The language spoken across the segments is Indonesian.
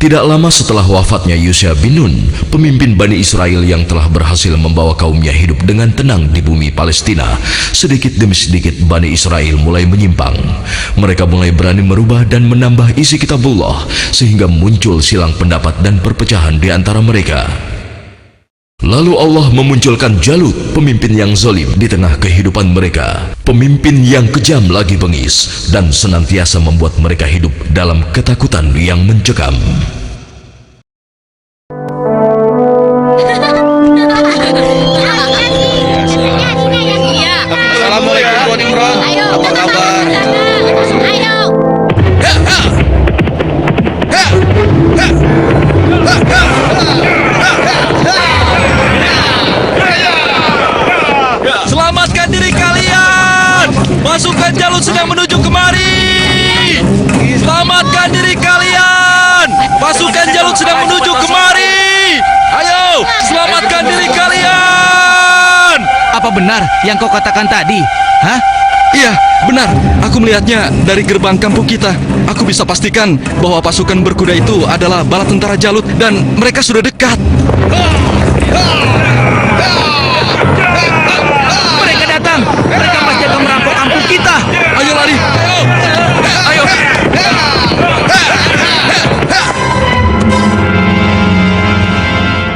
Tidak lama setelah wafatnya Yusha bin Nun, pemimpin Bani Israel yang telah berhasil membawa kaumnya hidup dengan tenang di bumi Palestina, sedikit demi sedikit Bani Israel mulai menyimpang. Mereka mulai berani merubah dan menambah isi kitabullah, sehingga muncul silang pendapat dan perpecahan di antara mereka. Lalu Allah memunculkan Jalut, pemimpin yang zalim di tengah kehidupan mereka, pemimpin yang kejam lagi bengis, dan senantiasa membuat mereka hidup dalam ketakutan yang mencekam. Assalamualaikum Tuan Imran. Apa kabar? Selamatkan diri kalian! Pasukan Jalut sedang menuju kemari! Selamatkan diri kalian! Pasukan Jalut sedang menuju kemari! Ayo, selamatkan diri kalian! Apa benar yang kau katakan tadi? Hah? Iya, benar. Aku melihatnya dari gerbang kampung kita. Aku bisa pastikan bahwa pasukan berkuda itu adalah bala tentara Jalut dan mereka sudah dekat. Mereka datang! Mereka pasti akan merampok kampung kita! Ayo lari! Ayo!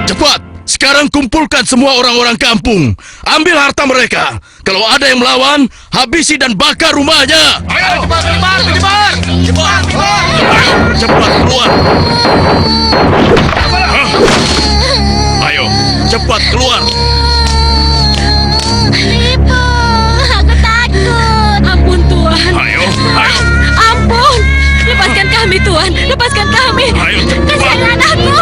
Cepat! Sekarang kumpulkan semua orang-orang kampung. Ambil harta mereka. Kalau ada yang melawan, habisi dan bakar rumahnya. Ayo, cepat, cepat, cepat, cepat, cepat. Ayo, cepat keluar. Ayo, cepat keluar. Ibu, aku takut. Ampun Tuhan. Ayo, ayo. Ampun. Lepaskan kami Tuhan. Lepaskan kami. Ayo, cepat. Kasihan anakku.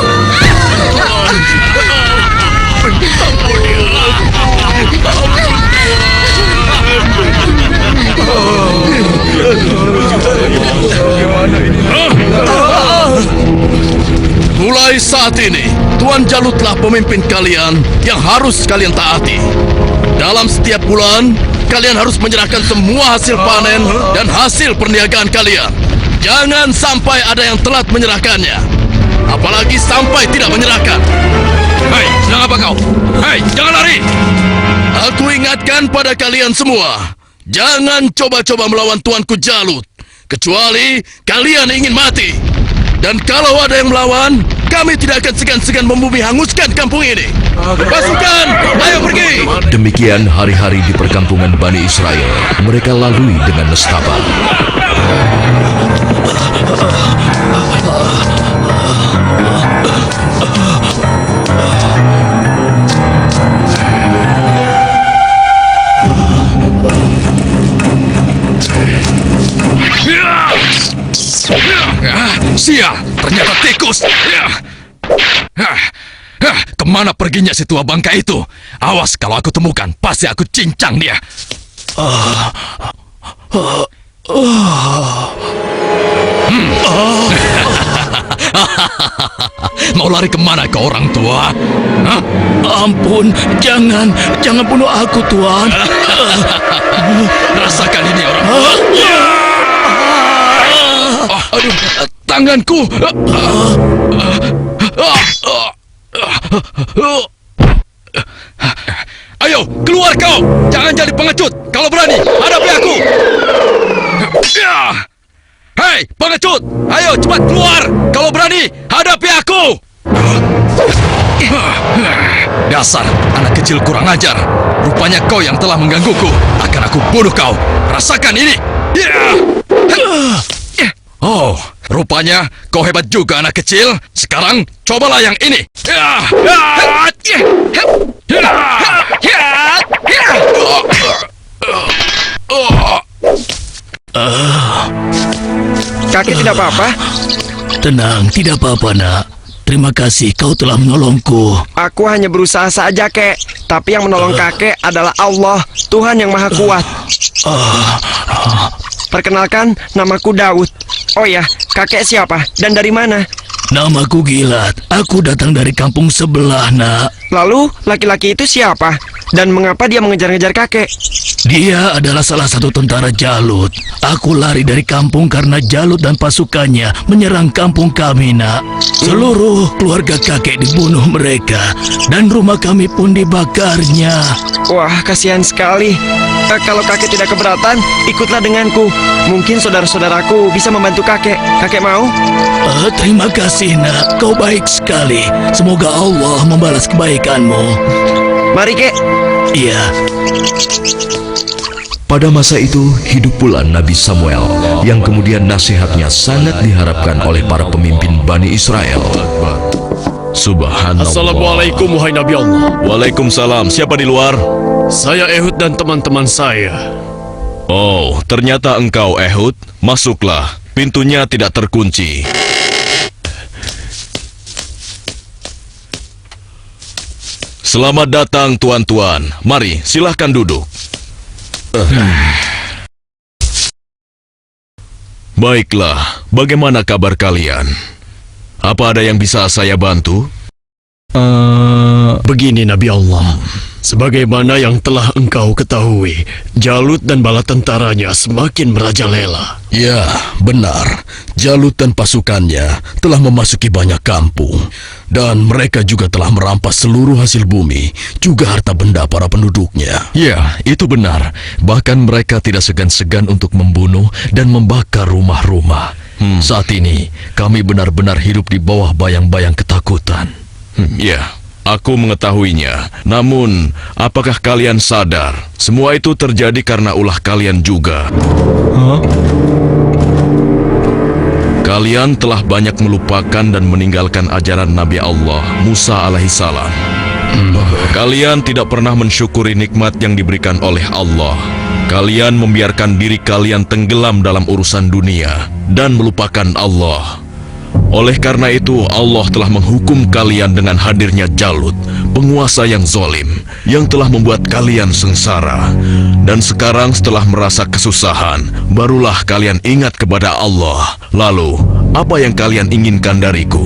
Mulai saat ini, Tuan Jalutlah pemimpin kalian yang harus kalian taati. Dalam setiap bulan, kalian harus menyerahkan semua hasil panen dan hasil perniagaan kalian. Jangan sampai ada yang telat menyerahkannya. Apalagi sampai tidak menyerahkan. Hei, sedang apa kau? Hei, jangan lari! Aku ingatkan pada kalian semua, jangan coba-coba melawan Tuanku Jalut, kecuali kalian ingin mati. Dan kalau ada yang melawan, kami tidak akan segan-segan membumi hanguskan kampung ini. Pasukan, ayo pergi! Demikian hari-hari di perkampungan Bani Israel mereka lalui dengan nestapa. Sial, ternyata tikus. Kemana perginya si tua bangka itu? Awas kalau aku temukan, pasti aku cincang dia. Mau lari kemana kau orang tua? Hah? Ampun, jangan bunuh aku, Tuan. Rasakan ini orang tua. Aduh, tanganku. Ayo, keluar kau. Jangan jadi pengecut. Kalau berani, hadapi aku. Hei, pengecut. Ayo, cepat keluar. Kalau berani, hadapi aku. Dasar anak kecil kurang ajar. Rupanya kau yang telah menggangguku. Akan aku bunuh kau. Rasakan ini. Oh, rupanya kau hebat juga anak kecil. Sekarang cobalah yang ini. Kakek tidak apa-apa? Tenang, tidak apa-apa, nak. Terima kasih kau telah menolongku. Aku hanya berusaha saja, kek. Tapi yang menolong kakek adalah Allah, Tuhan yang Maha Kuat. Perkenalkan, namaku Daud. Oh ya, kakek siapa dan dari mana? Namaku Gilat. Aku datang dari kampung sebelah, nak. Lalu laki-laki itu siapa? Dan mengapa dia mengejar-ngejar kakek? Dia adalah salah satu tentara Jalut. Aku lari dari kampung karena Jalut dan pasukannya menyerang kampung kami, nak. Seluruh keluarga kakek dibunuh mereka, dan rumah kami pun dibakarnya. Wah, kasihan sekali. Kalau kakek tidak keberatan, ikutlah denganku. Mungkin saudara-saudaraku bisa membantu kakek. Kakek mau? Terima kasih, nak. Kau baik sekali. Semoga Allah membalas kebaikanmu. Mari, kek. Iya. Pada masa itu, hidup pula Nabi Samuel, yang kemudian nasihatnya sangat diharapkan oleh para pemimpin Bani Israel. Subhanallah. Assalamualaikum wahai Nabi Allah. Waalaikumsalam. Siapa di luar? Saya Ehud dan teman-teman saya. Oh, ternyata engkau Ehud. Masuklah. Pintunya tidak terkunci. Selamat datang tuan-tuan. Mari, silahkan duduk. Baiklah, bagaimana kabar kalian? Apa ada yang bisa saya bantu? Begini Nabi Allah. Sebagaimana yang telah engkau ketahui, Jalut dan bala tentaranya semakin merajalela. Ya, benar. Jalut dan pasukannya telah memasuki banyak kampung. Dan mereka juga telah merampas seluruh hasil bumi, juga harta benda para penduduknya. Ya, itu benar. Bahkan mereka tidak segan-segan untuk membunuh dan membakar rumah-rumah. Saat ini, kami benar-benar hidup di bawah bayang-bayang ketakutan. Ya, aku mengetahuinya. Namun, apakah kalian sadar semua itu terjadi karena ulah kalian juga? Kalian telah banyak melupakan dan meninggalkan ajaran Nabi Allah, Musa alaihissalam. Kalian tidak pernah mensyukuri nikmat yang diberikan oleh Allah. Kalian membiarkan diri kalian tenggelam dalam urusan dunia dan melupakan Allah. Oleh karena itu, Allah telah menghukum kalian dengan hadirnya Jalut, penguasa yang zolim, yang telah membuat kalian sengsara. Dan sekarang setelah merasa kesusahan, barulah kalian ingat kepada Allah. Lalu, apa yang kalian inginkan dariku?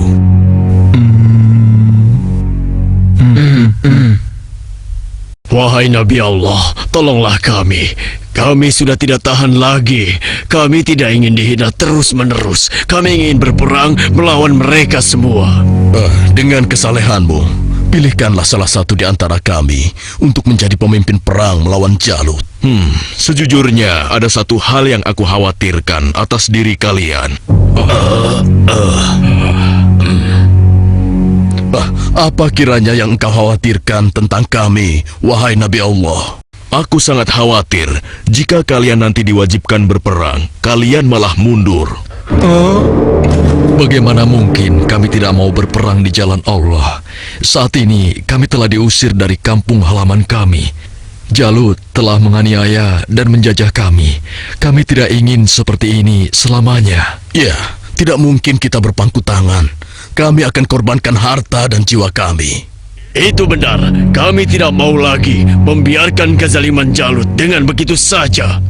Wahai Nabi Allah, tolonglah kami. Kami sudah tidak tahan lagi. Kami tidak ingin dihina terus-menerus. Kami ingin berperang melawan mereka semua. Dengan kesalehanmu, pilihkanlah salah satu di antara kami untuk menjadi pemimpin perang melawan Jalut. Sejujurnya, ada satu hal yang aku khawatirkan atas diri kalian. Apa kiranya yang engkau khawatirkan tentang kami, wahai Nabi Allah? Aku sangat khawatir jika kalian nanti diwajibkan berperang, kalian malah mundur. Bagaimana mungkin kami tidak mau berperang di jalan Allah? Saat ini kami telah diusir dari kampung halaman kami. Jalut telah menganiaya dan menjajah kami. Kami tidak ingin seperti ini selamanya. Ya, tidak mungkin kita berpangku tangan. Kami akan korbankan harta dan jiwa kami. Itu benar. Kami tidak mau lagi membiarkan kezaliman Jalut dengan begitu saja.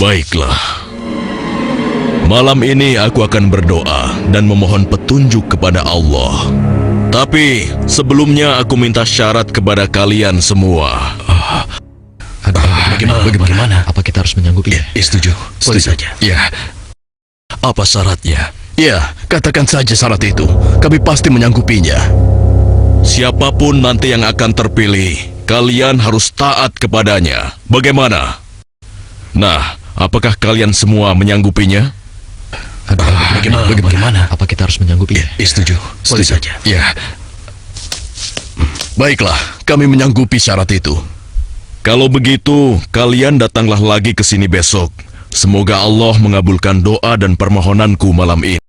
Baiklah. Malam ini aku akan berdoa dan memohon petunjuk kepada Allah. Tapi sebelumnya aku minta syarat kepada kalian semua. Bagaimana? Apa kita harus menyanggupi? Setuju. Setuju saja. Ya. Apa syaratnya? Ya, katakan saja syarat itu. Kami pasti menyanggupinya. Siapapun nanti yang akan terpilih, kalian harus taat kepadanya. Bagaimana? Nah, apakah kalian semua menyanggupinya? Bagaimana? Apa kita harus menyanggupi? Setuju. Setuju saja. Ya. Baiklah, kami menyanggupi syarat itu. Kalau begitu, kalian datanglah lagi ke sini besok. Semoga Allah mengabulkan doa dan permohonanku malam ini.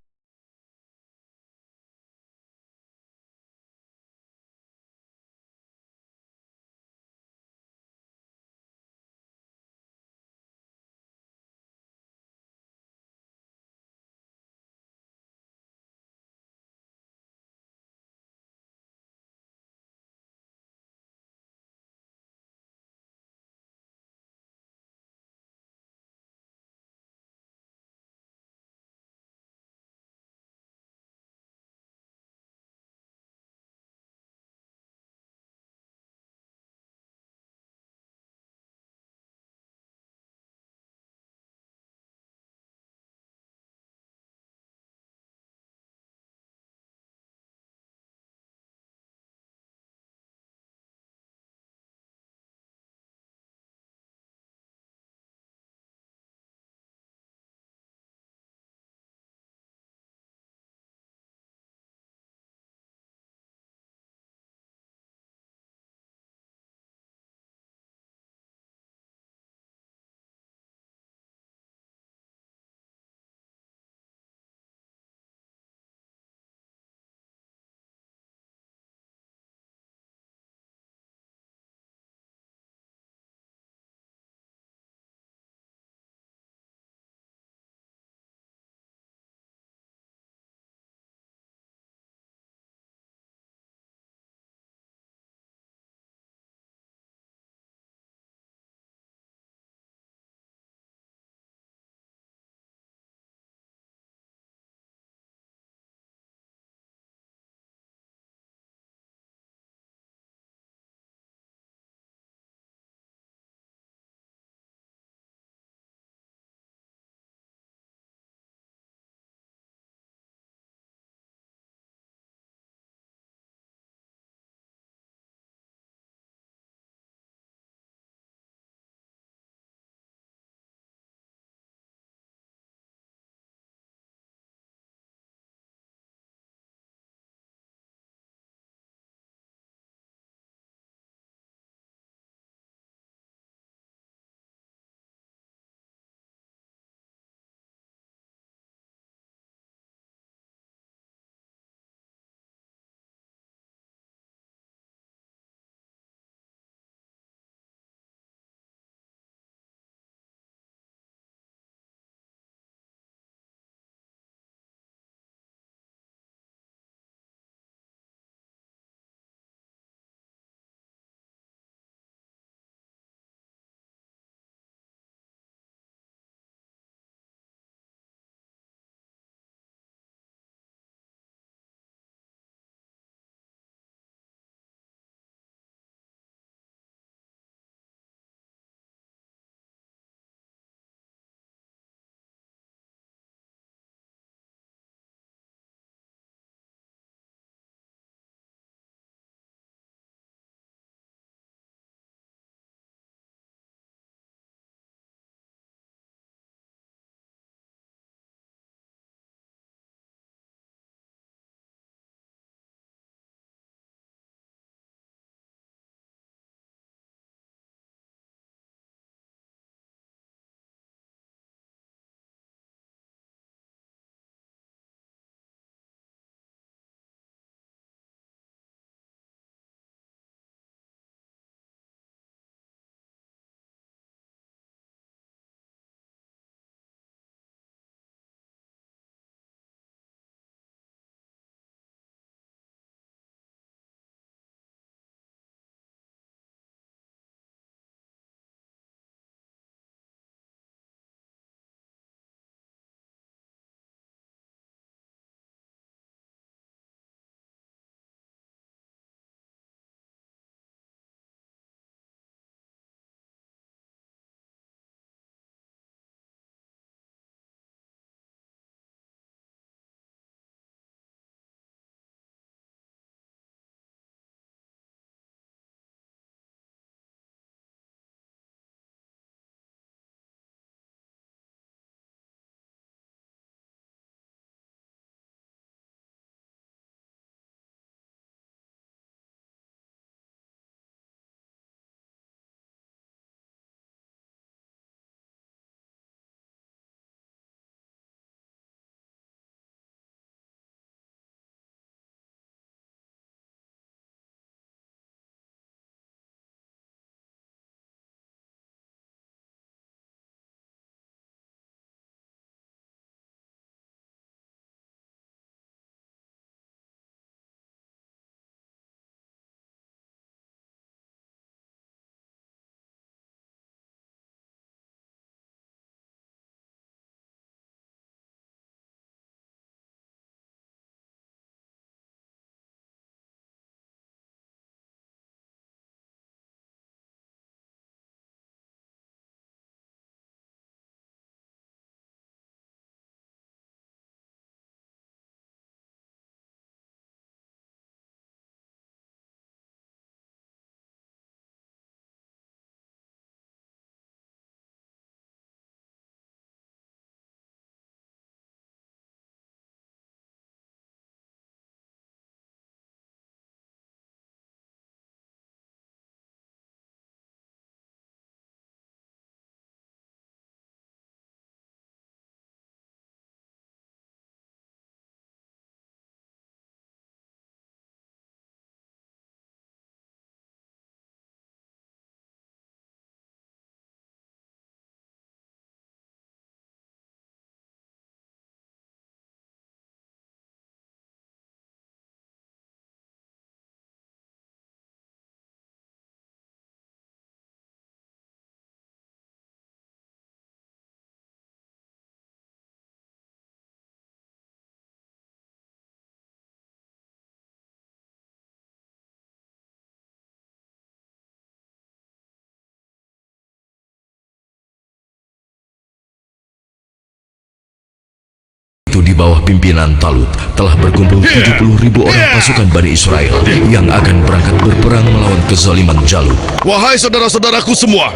itu di bawah pimpinan Talut telah berkumpul 70.000 orang pasukan Bani Israel yang akan berangkat berperang melawan kezaliman Jalut. Wahai saudara-saudaraku semua,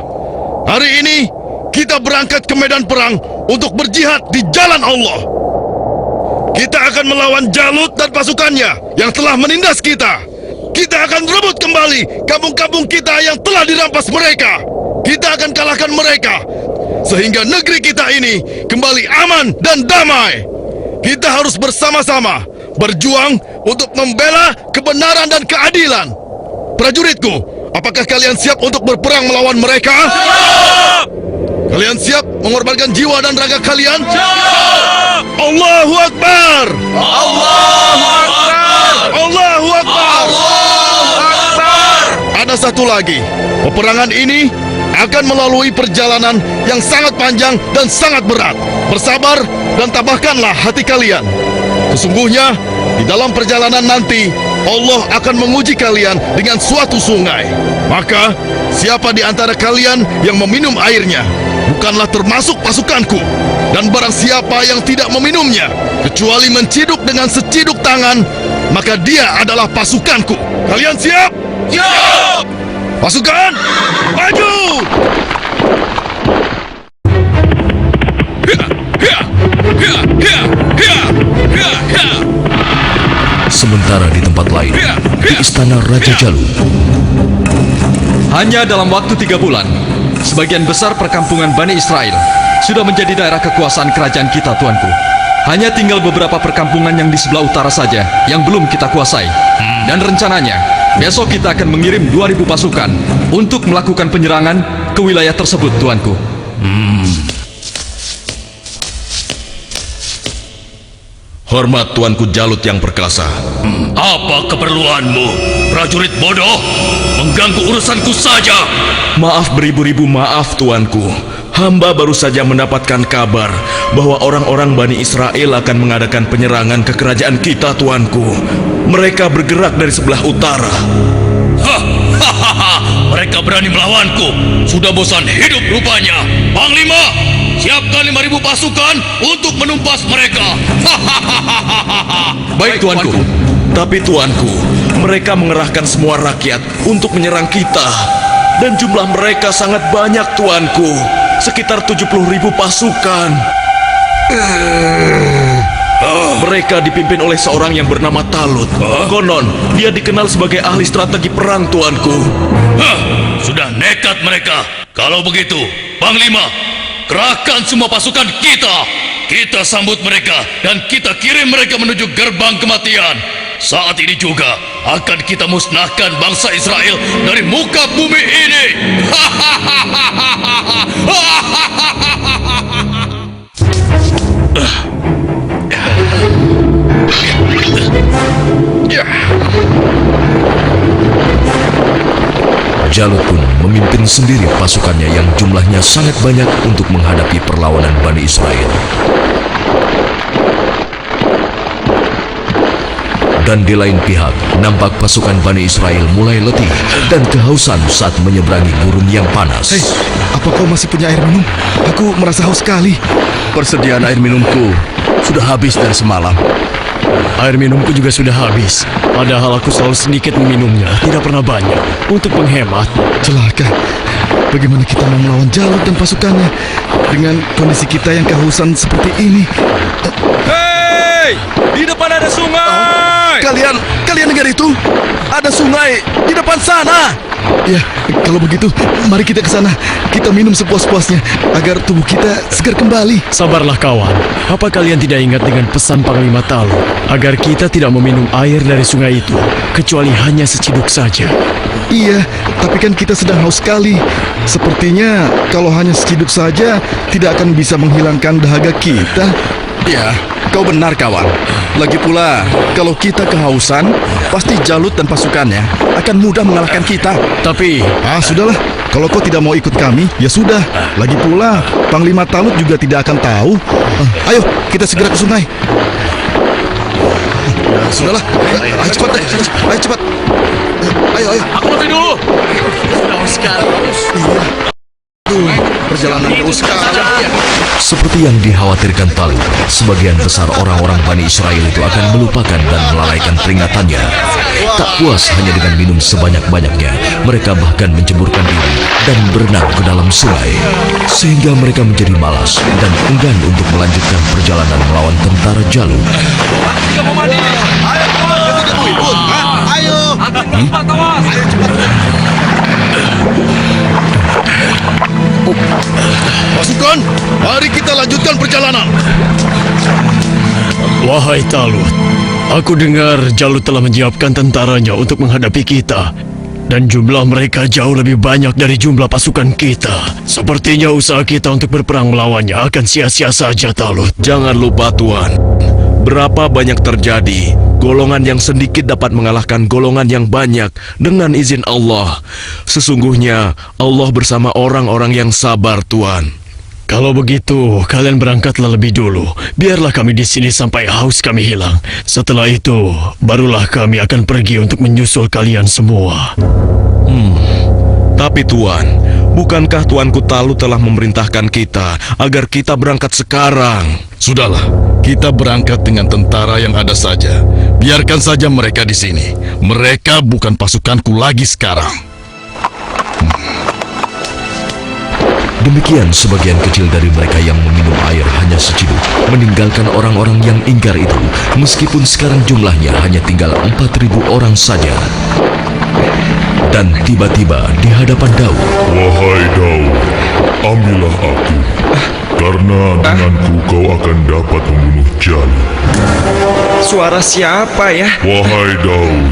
hari ini kita berangkat ke medan perang untuk berjihad di jalan Allah. Kita akan melawan Jalut dan pasukannya yang telah menindas kita. Kita akan rebut kembali kampung-kampung kita yang telah dirampas mereka. Kita akan kalahkan mereka sehingga negeri kita ini kembali aman dan damai. Kita harus bersama-sama berjuang untuk membela kebenaran dan keadilan. Prajuritku, apakah kalian siap untuk berperang melawan mereka? Siap! Kalian siap mengorbankan jiwa dan raga kalian? Siap! Allahu Akbar! Allahu Akbar! Allahu Akbar! Allahu Akbar! Ada satu lagi. Peperangan ini akan melalui perjalanan yang sangat panjang dan sangat berat. Bersabar dan tabahkanlah hati kalian. Sesungguhnya, di dalam perjalanan nanti, Allah akan menguji kalian dengan suatu sungai. Maka, siapa di antara kalian yang meminum airnya, bukanlah termasuk pasukanku. Dan barang siapa yang tidak meminumnya, kecuali menciduk dengan seciduk tangan, maka dia adalah pasukanku. Kalian siap? Siap! Pasukan, maju! Sementara di tempat lain, di istana Raja Jalut, Hanya dalam waktu 3 bulan, sebagian besar perkampungan Bani Israel sudah menjadi daerah kekuasaan kerajaan kita, tuanku. Hanya tinggal beberapa perkampungan yang di sebelah utara saja yang belum kita kuasai. Dan rencananya, besok kita akan mengirim 2.000 pasukan untuk melakukan penyerangan ke wilayah tersebut, tuanku. Hormat tuanku Jalut yang perkasa. Apa keperluanmu, prajurit bodoh? Mengganggu urusanku saja. Maaf beribu-ribu maaf tuanku. Hamba baru saja mendapatkan kabar bahwa orang-orang Bani Israel akan mengadakan penyerangan ke kerajaan kita, tuanku. Mereka bergerak dari sebelah utara. Mereka berani melawanku. Sudah bosan hidup rupanya. Panglima, siapkan 5.000 pasukan untuk menumpas mereka. Baik, tuanku. Tapi tuanku, mereka mengerahkan semua rakyat untuk menyerang kita. Dan jumlah mereka sangat banyak, tuanku. Sekitar 70.000 pasukan. Mereka dipimpin oleh seorang yang bernama Talut. Konon, dia dikenal sebagai ahli strategi perang, tuanku. Sudah nekat mereka. Kalau begitu, Panglima, kerahkan semua pasukan kita. Kita sambut mereka dan kita kirim mereka menuju gerbang kematian. Saat ini juga akan kita musnahkan bangsa Israel dari muka bumi ini. Jalut pun memimpin sendiri pasukannya yang jumlahnya sangat banyak untuk menghadapi perlawanan Bani Israel. Dan di lain pihak, nampak pasukan Bani Israel mulai letih dan kehausan saat menyeberangi gurun yang panas. Hei, apa kau masih punya air minum? Aku merasa haus sekali. Persediaan air minumku sudah habis dari semalam. Air minumku juga sudah habis. Padahal aku selalu sedikit meminumnya, tidak pernah banyak. Untuk menghemat. Celaka. Bagaimana kita mau melawan Jalut dan pasukannya dengan kondisi kita yang kehausan seperti ini? Hei! Di depan ada sungai! Kalian dengar itu? Ada sungai di depan sana. Ya, kalau begitu, mari kita ke sana. Kita minum sepuas-puasnya agar tubuh kita segar kembali. Sabarlah kawan. Apa kalian tidak ingat dengan pesan Panglima Talut agar kita tidak meminum air dari sungai itu kecuali hanya seciduk saja? Iya, tapi kan kita sedang haus sekali. Sepertinya kalau hanya seciduk saja tidak akan bisa menghilangkan dahaga kita. Ya, kau benar kawan. Lagi pula, kalau kita kehausan, pasti Jalut dan pasukannya akan mudah mengalahkan kita. Tapi, Sudahlah. Kalau kau tidak mau ikut kami, ya sudah. Lagi pula, Panglima Talut juga tidak akan tahu. Ayo, kita segera ke sungai. Sudahlah. Ayo cepat. Ayo cepat. Ayo. aku mati dulu. Sudah sekali. Perjalanan terus Seperti yang dikhawatirkan Talut, sebagian besar orang-orang Bani Israel itu akan melupakan dan melalaikan peringatannya. Tak puas hanya dengan minum sebanyak-banyaknya, mereka bahkan menceburkan diri dan berenang ke dalam sungai. Sehingga mereka menjadi malas dan enggan untuk melanjutkan perjalanan melawan tentara Jalut. Pasukan, mari kita lanjutkan perjalanan. Wahai Talut, aku dengar Jalut telah menyiapkan tentaranya untuk menghadapi kita. Dan jumlah mereka jauh lebih banyak dari jumlah pasukan kita. Sepertinya usaha kita untuk berperang melawannya akan sia-sia saja, Talut. Jangan lupa Tuan, berapa banyak terjadi, golongan yang sedikit dapat mengalahkan golongan yang banyak dengan izin Allah. Sesungguhnya Allah bersama orang-orang yang sabar, Tuan. Kalau begitu, kalian berangkatlah lebih dulu. Biarlah kami di sini sampai haus kami hilang. Setelah itu, barulah kami akan pergi untuk menyusul kalian semua. Tapi Tuan, bukankah Tuanku Talut telah memerintahkan kita agar kita berangkat sekarang? Sudahlah, kita berangkat dengan tentara yang ada saja. Biarkan saja mereka di sini. Mereka bukan pasukanku lagi sekarang. Demikian sebagian kecil dari mereka yang meminum air hanya seciduk, meninggalkan orang-orang yang ingkar itu, meskipun sekarang jumlahnya hanya tinggal 4.000 orang saja. Dan tiba-tiba di hadapan Daud, Wahai Daud, ambillah aku, karena denganku kau akan dapat membunuh Jalut. Suara siapa ya? Wahai Daud,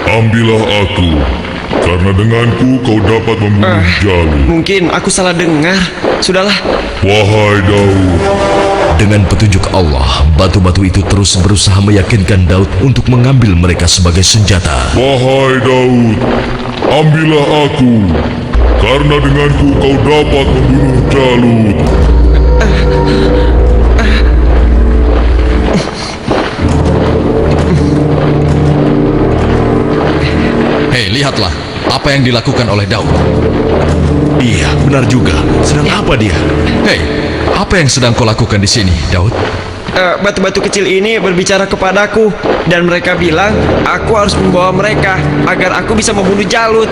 ambillah aku, karena denganku kau dapat membunuh Jalut. Mungkin aku salah dengar. Sudahlah. Wahai Daud, dengan petunjuk Allah, batu-batu itu terus berusaha meyakinkan Daud untuk mengambil mereka sebagai senjata. wahai Daud, ambillah aku, karena denganku kau dapat membunuh Jalut. Hei, lihatlah apa yang dilakukan oleh Daud. Iya, benar juga. Sedang apa dia? Hei, apa yang sedang kau lakukan di sini, Daud? Batu-batu kecil ini berbicara kepadaku dan mereka bilang aku harus membawa mereka agar aku bisa membunuh Jalut.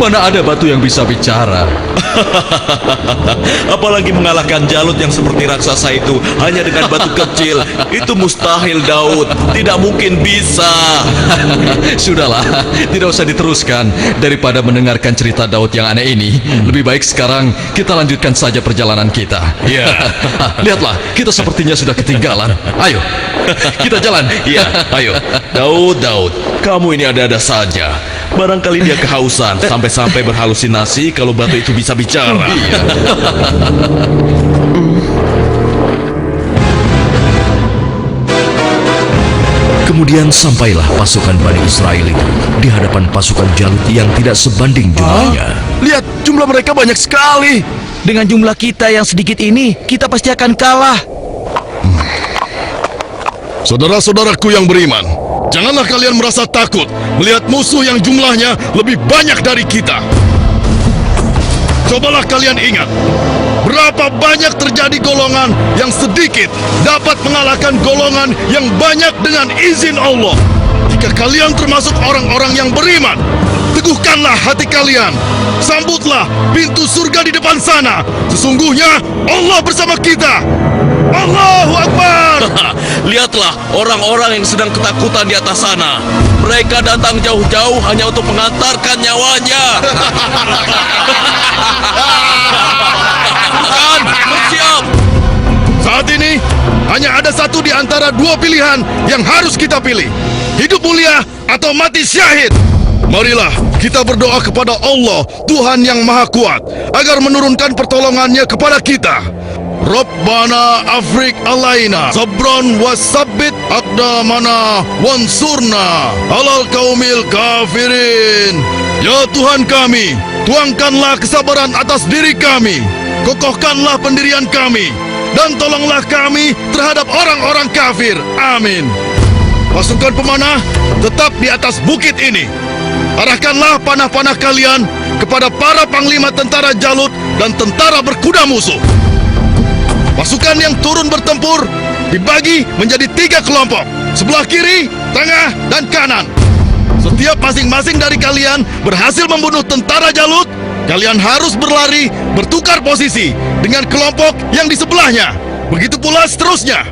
Mana ada batu yang bisa bicara? Apalagi mengalahkan Jalut yang seperti raksasa itu hanya dengan batu kecil. Itu mustahil, Daud. Tidak mungkin bisa. Sudahlah, tidak usah diteruskan. Daripada mendengarkan cerita Daud yang aneh ini, lebih baik sekarang kita lanjutkan saja perjalanan kita. Iya. Lihatlah, kita sepertinya sudah ketinggalan. Ayo, kita jalan. Iya, ayo. Daud, kamu ini ada-ada saja. Barangkali dia kehausan sampai-sampai berhalusinasi kalau batu itu bisa bicara. Kemudian sampailah pasukan Bani Israel itu di hadapan pasukan Jalut yang tidak sebanding jumlahnya. Lihat, jumlah mereka banyak sekali. Dengan jumlah kita yang sedikit ini, kita pasti akan kalah. Saudara-saudaraku yang beriman, janganlah kalian merasa takut melihat musuh yang jumlahnya lebih banyak dari kita. Cobalah kalian ingat, berapa banyak terjadi golongan yang sedikit dapat mengalahkan golongan yang banyak dengan izin Allah. Jika kalian termasuk orang-orang yang beriman, teguhkanlah hati kalian. Sambutlah pintu surga di depan sana. Sesungguhnya Allah bersama kita. Allahu Akbar. Lihatlah orang-orang yang sedang ketakutan di atas sana. Mereka datang jauh-jauh hanya untuk mengantarkan nyawanya. Kan, bersiap. Saat ini hanya ada satu di antara dua pilihan yang harus kita pilih. Hidup mulia atau mati syahid. Marilah kita berdoa kepada Allah, Tuhan yang Maha Kuat, agar menurunkan pertolongannya kepada kita. Rabbana afrik alaina sabron wasabbit aqdamana wansurna alal kaumil kafirin. Ya Tuhan kami, tuangkanlah kesabaran atas diri kami, kokohkanlah pendirian kami, dan tolonglah kami terhadap orang-orang kafir. Amin. Pasukan pemanah tetap di atas bukit ini. arahkanlah panah-panah kalian kepada para panglima tentara Jalut dan tentara berkuda musuh. Pasukan yang turun bertempur dibagi menjadi 3 kelompok, sebelah kiri, tengah, dan kanan. Setiap masing-masing dari kalian berhasil membunuh tentara Jalut, kalian harus berlari bertukar posisi dengan kelompok yang di sebelahnya. Begitu pula seterusnya.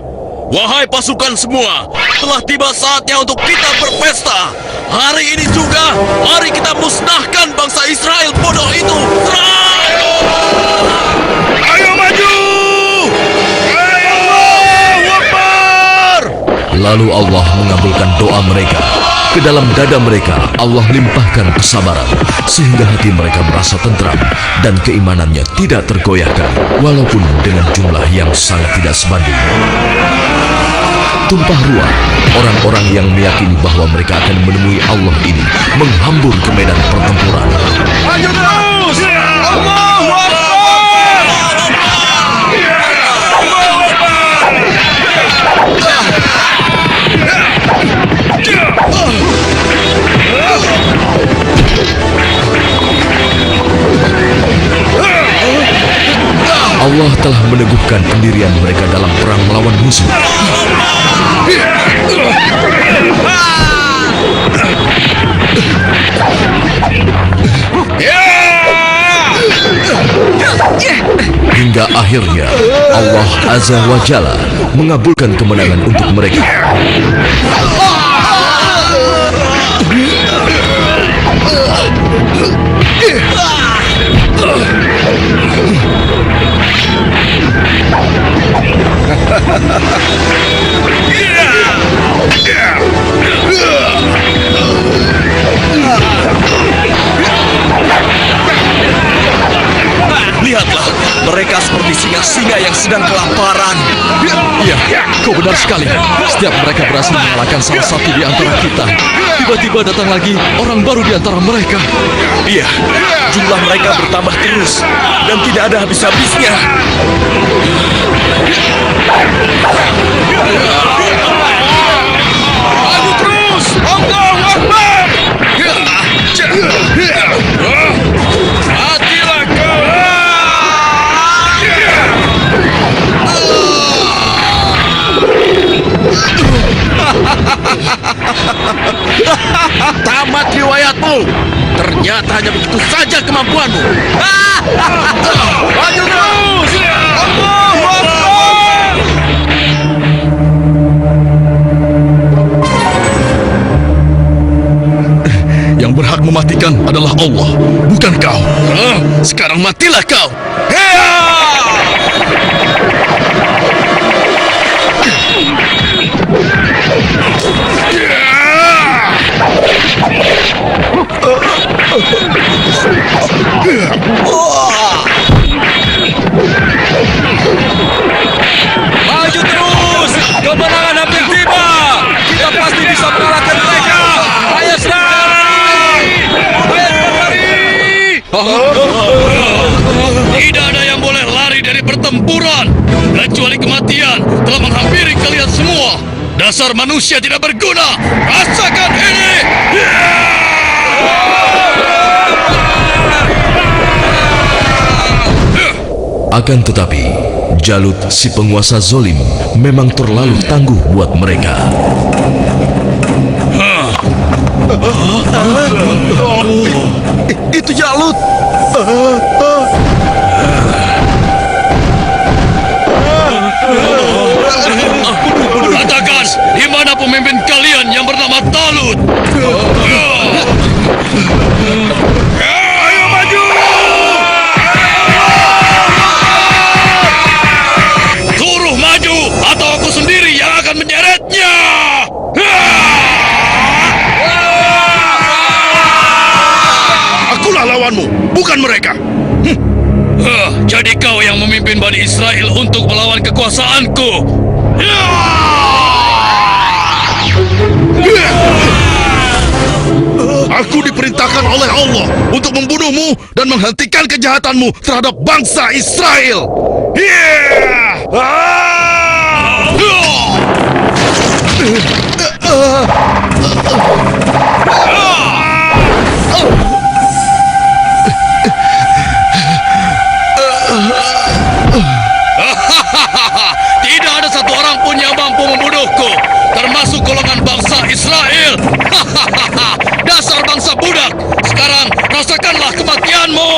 Wahai pasukan semua, telah tiba saatnya untuk kita berpesta. Hari ini juga, mari kita musnahkan bangsa Israel bodoh itu. Serang! Ayo maju! Ayo! Allahu Akbar! Lalu Allah mengabulkan doa mereka. Ke dalam dada mereka Allah limpahkan kesabaran, sehingga hati mereka merasa tentram dan keimanannya tidak tergoyahkan, walaupun dengan jumlah yang sangat tidak sebanding. Tumpah ruah, orang-orang yang meyakini bahwa mereka akan menemui Allah ini menghambur ke medan pertempuran. Maju terus! Allahu Allah telah meneguhkan pendirian mereka dalam perang melawan musuh. Hingga akhirnya Allah Azza wa Jalla mengabulkan kemenangan untuk mereka. Lihatlah, mereka seperti singa-singa yang sedang kelaparan. Iya, kau benar sekali. Setiap mereka berhasil mengalahkan salah satu di antara kita, tiba-tiba datang lagi orang baru di antara mereka. Iya, jumlah mereka bertambah terus dan tidak ada habis-habisnya. Maju terus! Allahu Akbar! Matilah kau! Tamat riwayatmu. Ternyata hanya begitu saja kemampuanmu. Maju terus! Allahu Akbar! Yang berhak mematikan adalah Allah, bukan kau. Sekarang matilah kau. Maju terus! Kemenangan hampir tiba! Kita pasti bisa mengalahkan mereka! Ayo serang! Ayo berlari! Tidak ada yang boleh lari dari pertempuran, kecuali kematian telah menghampiri kalian semua. Dasar manusia tidak berguna. Rasakan ini. Akan tetapi, Jalut si penguasa zolim memang terlalu tangguh buat mereka. Itu Jalut. Katakan, di mana pemimpin kalian yang bernama Talut? Ayo maju! Suruh maju, atau aku sendiri yang akan menyeretnya. Akulah lawanmu, bukan mereka. Jadi kau yang memimpin Bani Israel untuk melawan kekuasaanku. Aku diperintahkan oleh Allah untuk membunuhmu dan menghentikan kejahatanmu terhadap bangsa Israel. Tidak ada satu orang pun yang mampu membunuhku, termasuk golongan bangsa Israel. Dasar bangsa budak. Sekarang rasakanlah kematianmu.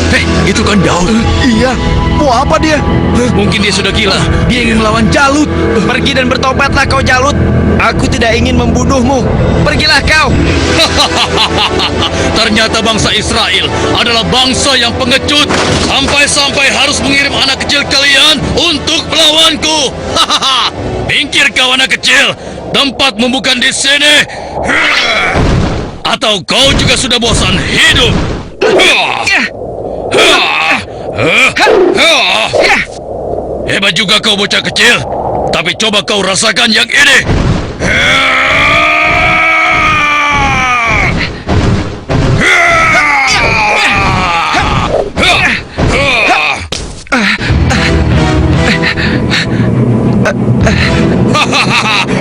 Hei, itu kan Daud. Iya, mau apa dia? Mungkin dia sudah gila. Dia ingin melawan Jalut. Pergi dan bertobatlah kau Jalut. Aku tidak ingin membunuhmu. Pergilah kau. Ternyata bangsa Israel adalah bangsa yang pengecut. Sampai-sampai harus mengirim anak kecil kalian untuk melawanku. Minggir kau anak kecil. Tempatmu bukan di sini. Atau kau juga sudah bosan hidup? Hebat juga kau bocah kecil. Tapi coba kau rasakan yang ini.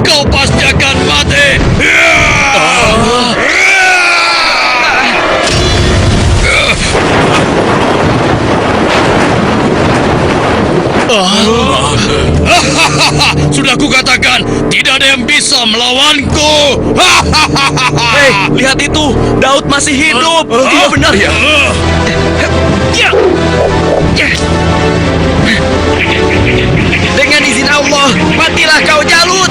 Kau pasti akan mati. Sudah kukatakan, tidak ada yang bisa melawanku. Hei, lihat itu. Daud masih hidup. Tidak benar ya? Dengan izin Allah, matilah kau Jalut.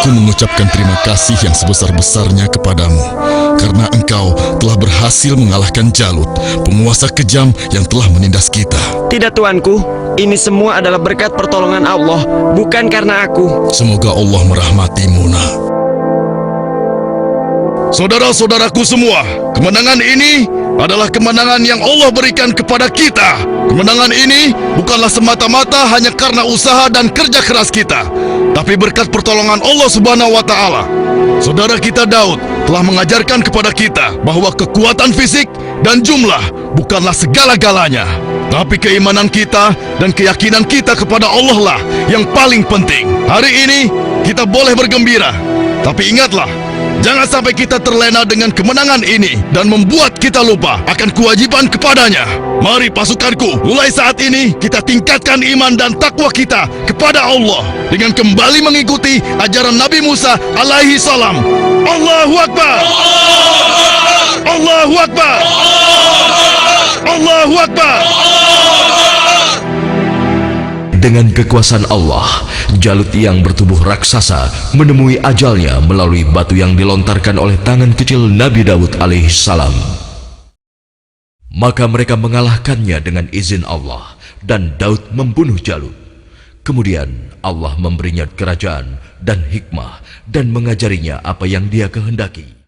Aku mengucapkan terima kasih yang sebesar-besarnya kepadamu, karena engkau telah berhasil mengalahkan Jalut, penguasa kejam yang telah menindas kita. Tidak tuanku, ini semua adalah berkat pertolongan Allah, bukan karena aku. Semoga Allah merahmatimu, nak. Saudara-saudaraku semua, kemenangan ini adalah kemenangan yang Allah berikan kepada kita. Kemenangan ini bukanlah semata-mata hanya karena usaha dan kerja keras kita, tapi berkat pertolongan Allah Subhanahu wa Ta'ala. Saudara kita Daud telah mengajarkan kepada kita bahwa kekuatan fisik dan jumlah bukanlah segala-galanya, tapi keimanan kita dan keyakinan kita kepada Allah lah yang paling penting. Hari ini kita boleh bergembira, tapi ingatlah, jangan sampai kita terlena dengan kemenangan ini dan membuat kita lupa akan kewajiban kepadanya. Mari pasukanku, mulai saat ini kita tingkatkan iman dan takwa kita kepada Allah dengan kembali mengikuti ajaran Nabi Musa alaihi salam. Allahu Akbar! Allahu Akbar! Allahu Akbar! Dengan kekuasaan Allah, Jalut yang bertubuh raksasa menemui ajalnya melalui batu yang dilontarkan oleh tangan kecil Nabi Daud alaihi salam. Maka mereka mengalahkannya dengan izin Allah, dan Daud membunuh Jalut. Kemudian Allah memberinya kerajaan dan hikmah dan mengajarinya apa yang dia kehendaki.